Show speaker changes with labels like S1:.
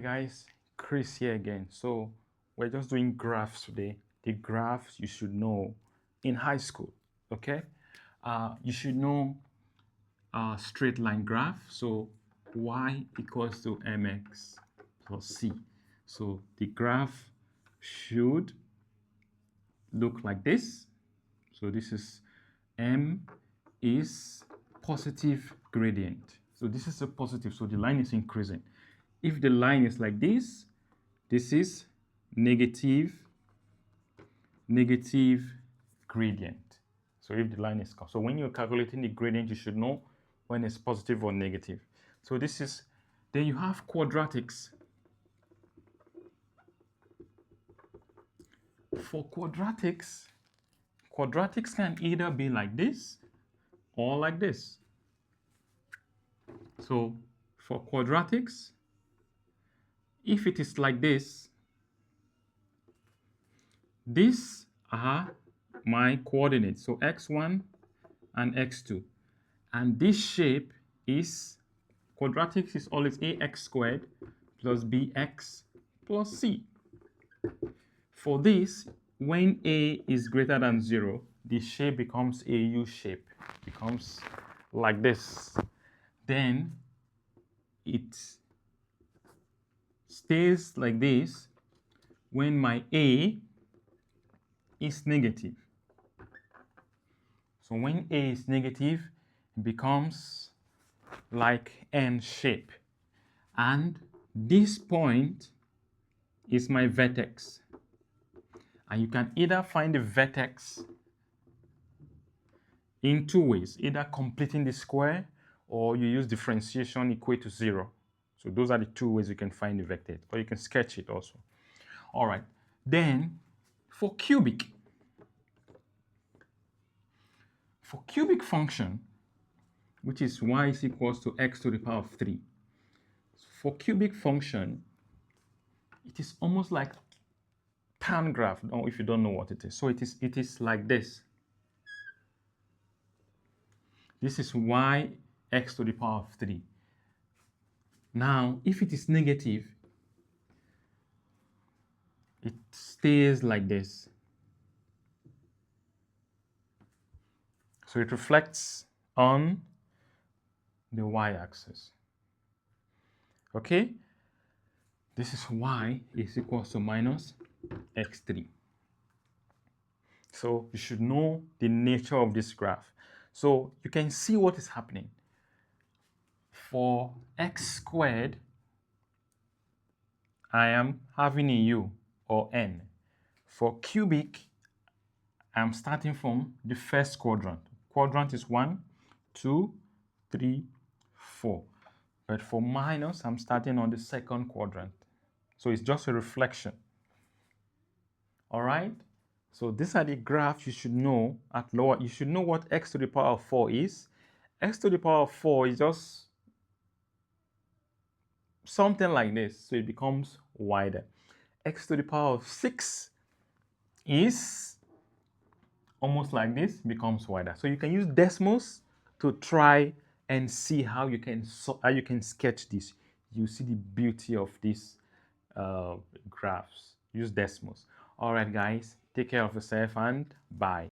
S1: guys, Chris here again. So we're just doing graphs today. The graphs you should know in high school. Okay, you should know straight line graph. So y equals to mx plus c. So the graph should look like this. So this is m is positive gradient. So this is a positive, so the line is increasing. If the line is like this is negative gradient. So if the line is, so when you're calculating the gradient, you should know when it's positive or negative. So this is, then you have quadratics. For quadratics can either be like this or like this. So for quadratics, if it is like this, these are my coordinates, so x1 and x2. And this shape is, quadratics is always ax squared plus bx plus c. For this, when a is greater than 0, the shape becomes a U shape, becomes like this. Then it stays like this when my a is negative. So when a is negative, it becomes like N shape. And this point is my vertex. And you can either find the vertex in two ways, either completing the square or you use differentiation equate to 0. So those are the two ways you can find the vector, or you can sketch it also. All right, then for cubic function, which is y is equals to x to the power of 3. For cubic function, it is almost like tan graph, if you don't know what it is. So it is like this. This is y x to the power of 3. Now, if it is negative, it stays like this. So it reflects on the y-axis. Okay? This is y is equals to minus x3. So you should know the nature of this graph. So you can see what is happening. For x squared, I am having a u or n. For cubic, I'm starting from the first quadrant. Quadrant is 1, 2, 3, 4. But for minus, I'm starting on the second quadrant. So it's just a reflection. All right? So these are the graphs you should know at lower. You should know what x to the power of 4 is. X to the power of 4 is just something like this. So it becomes wider. X to the power of 6 is almost like this, becomes wider. So you can use decimals to try and see how you can sketch this. You see the beauty of these graphs. Use decimals. All right, guys, take care of yourself and bye.